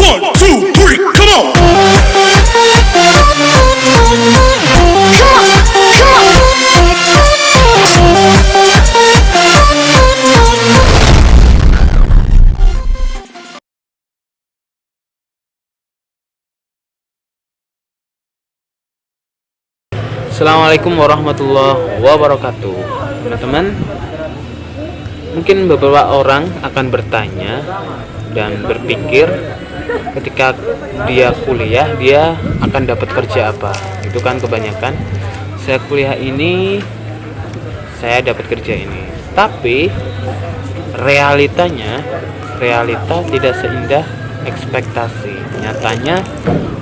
1, 2, 3, come on. Assalamualaikum warahmatullahi wabarakatuh. Teman-teman, mungkin beberapa orang akan bertanya dan berpikir ketika dia kuliah dia akan dapat kerja apa. Itu kan kebanyakan, saya kuliah ini saya dapat kerja ini. Tapi realita tidak seindah ekspektasi. Nyatanya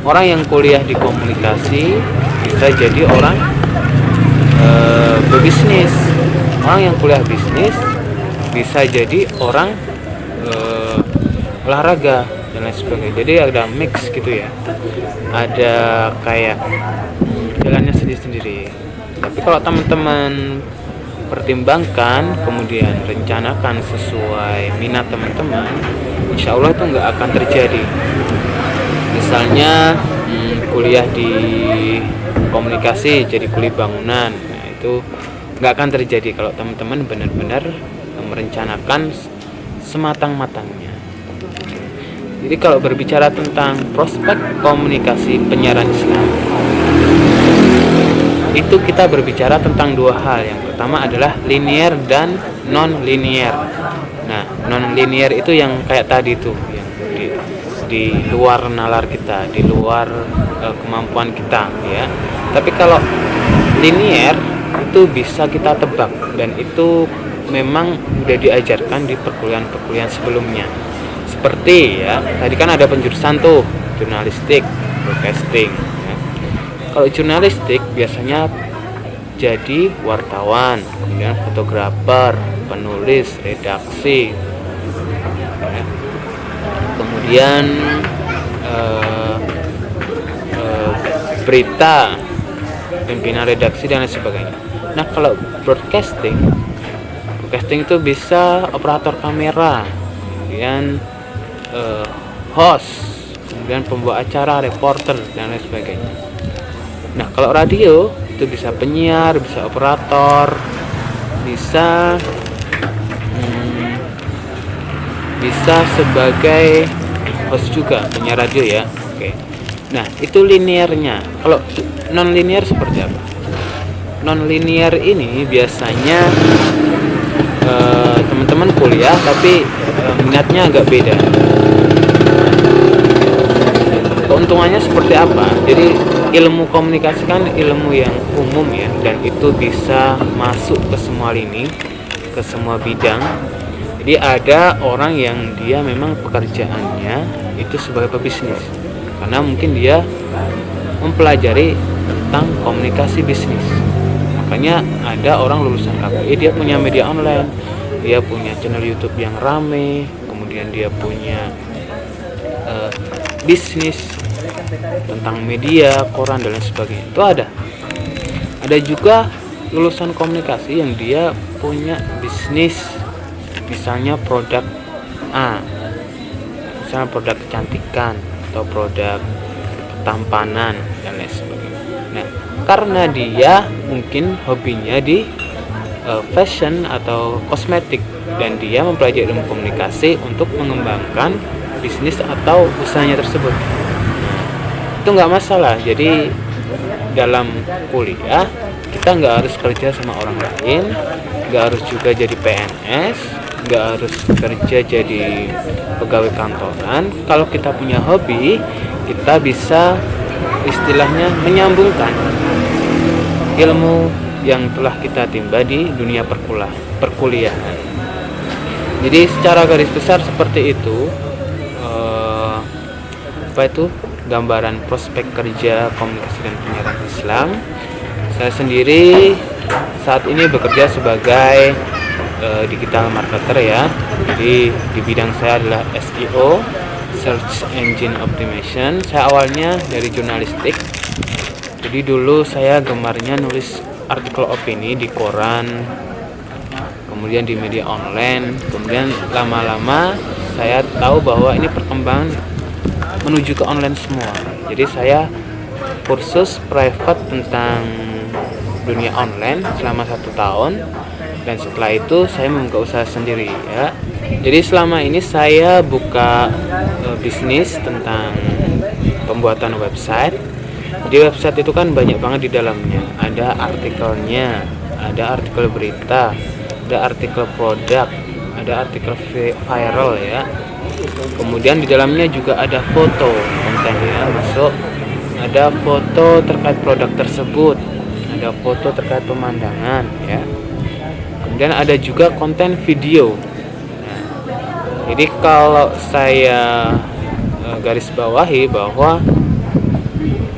orang yang kuliah di komunikasi bisa jadi orang berbisnis. Orang yang kuliah bisnis bisa jadi orang olahraga dan lain sebagainya. Jadi ada mix gitu ya. Ada kayak jalannya sendiri-sendiri. Tapi kalau teman-teman pertimbangkan, kemudian rencanakan sesuai minat teman-teman, insya Allah itu nggak akan terjadi. Misalnya kuliah di komunikasi jadi kuli bangunan, nah itu nggak akan terjadi kalau teman-teman benar-benar merencanakan sematang-matangnya. Jadi kalau berbicara tentang prospek komunikasi penyiaran Islam, itu kita berbicara tentang dua hal. Yang pertama adalah linear dan non-linear. Nah, non-linear itu yang kayak tadi tuh, yang di luar nalar kita, di luar kemampuan kita ya. Tapi kalau linear itu bisa kita tebak, dan itu memang udah diajarkan di perkuliahan sebelumnya. Seperti ya, tadi kan ada penjurusan tuh, jurnalistik, broadcasting ya. Kalau jurnalistik biasanya jadi wartawan, kemudian fotografer, penulis, redaksi ya. Kemudian berita, pimpinan redaksi dan lain sebagainya. Nah, kalau broadcasting itu bisa operator kamera, kemudian host, kemudian pembawa acara, reporter dan lain sebagainya. Nah, kalau radio itu bisa penyiar, bisa operator, bisa sebagai host juga, penyiar radio ya. Oke. Nah, itu linearnya. Kalau non linear seperti apa? Non linear ini biasanya teman-teman kuliah tapi minatnya agak beda. Keuntungannya seperti apa? Jadi ilmu komunikasi kan ilmu yang umum ya, dan itu bisa masuk ke semua lini, ke semua bidang. Jadi ada orang yang dia memang pekerjaannya itu sebagai pebisnis, karena mungkin dia mempelajari tentang komunikasi bisnis. Makanya ada orang lulusan KPI, dia punya media online, dia punya channel YouTube yang rame, kemudian dia punya bisnis tentang media, koran dan lain sebagainya. Itu ada juga lulusan komunikasi yang dia punya bisnis, misalnya produk A, misalnya produk kecantikan atau produk ketampanan dan lain sebagainya. Nah, karena dia mungkin hobinya di fashion atau kosmetik, dan dia mempelajari ilmu komunikasi untuk mengembangkan bisnis atau usahanya tersebut, itu nggak masalah. Jadi dalam kuliah kita nggak harus kerja sama orang lain, nggak harus juga jadi PNS, nggak harus kerja jadi pegawai kantoran. Kalau kita punya hobi, kita bisa istilahnya menyambungkan ilmu yang telah kita timba di dunia perkuliahan. Jadi secara garis besar seperti itu gambaran prospek kerja komunikasi dan penyiaran Islam. Saya sendiri saat ini bekerja sebagai digital marketer ya. Jadi di bidang saya adalah SEO, Search Engine Optimization. Saya awalnya dari jurnalistik. Jadi dulu saya gemarnya nulis artikel opini di koran, kemudian di media online. Kemudian lama-lama saya tahu bahwa ini perkembangan menuju ke online semua. Jadi saya kursus private tentang dunia online selama 1 tahun, dan setelah itu saya membuka usaha sendiri ya. Jadi selama ini saya buka bisnis tentang pembuatan website. Di website itu kan banyak banget di dalamnya. Ada artikelnya, ada artikel berita, ada artikel produk, ada artikel viral ya. Kemudian di dalamnya juga ada foto kontennya masuk, ada foto terkait produk tersebut, ada foto terkait pemandangan ya. Kemudian ada juga konten video. Nah, jadi kalau saya garis bawahi bahwa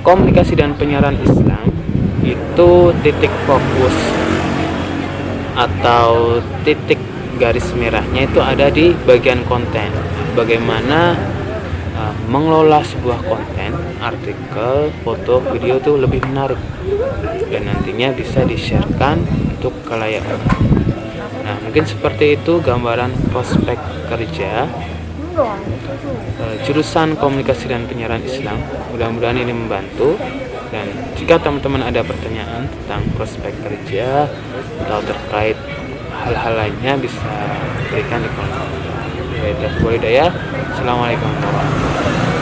komunikasi dan penyiaran Islam itu titik fokus atau titik garis merahnya itu ada di bagian konten. Bagaimana mengelola sebuah konten, artikel, foto, video itu lebih menarik dan nantinya bisa di-sharekan untuk khalayak umum. Nah, mungkin seperti itu gambaran prospek kerja jurusan komunikasi dan penyiaran Islam. Mudah-mudahan ini membantu, dan jika teman-teman ada pertanyaan tentang prospek kerja atau terkait hal-hal lainnya bisa berikan di kolom komentar. Assalamualaikum warahmatullahi wabarakatuh.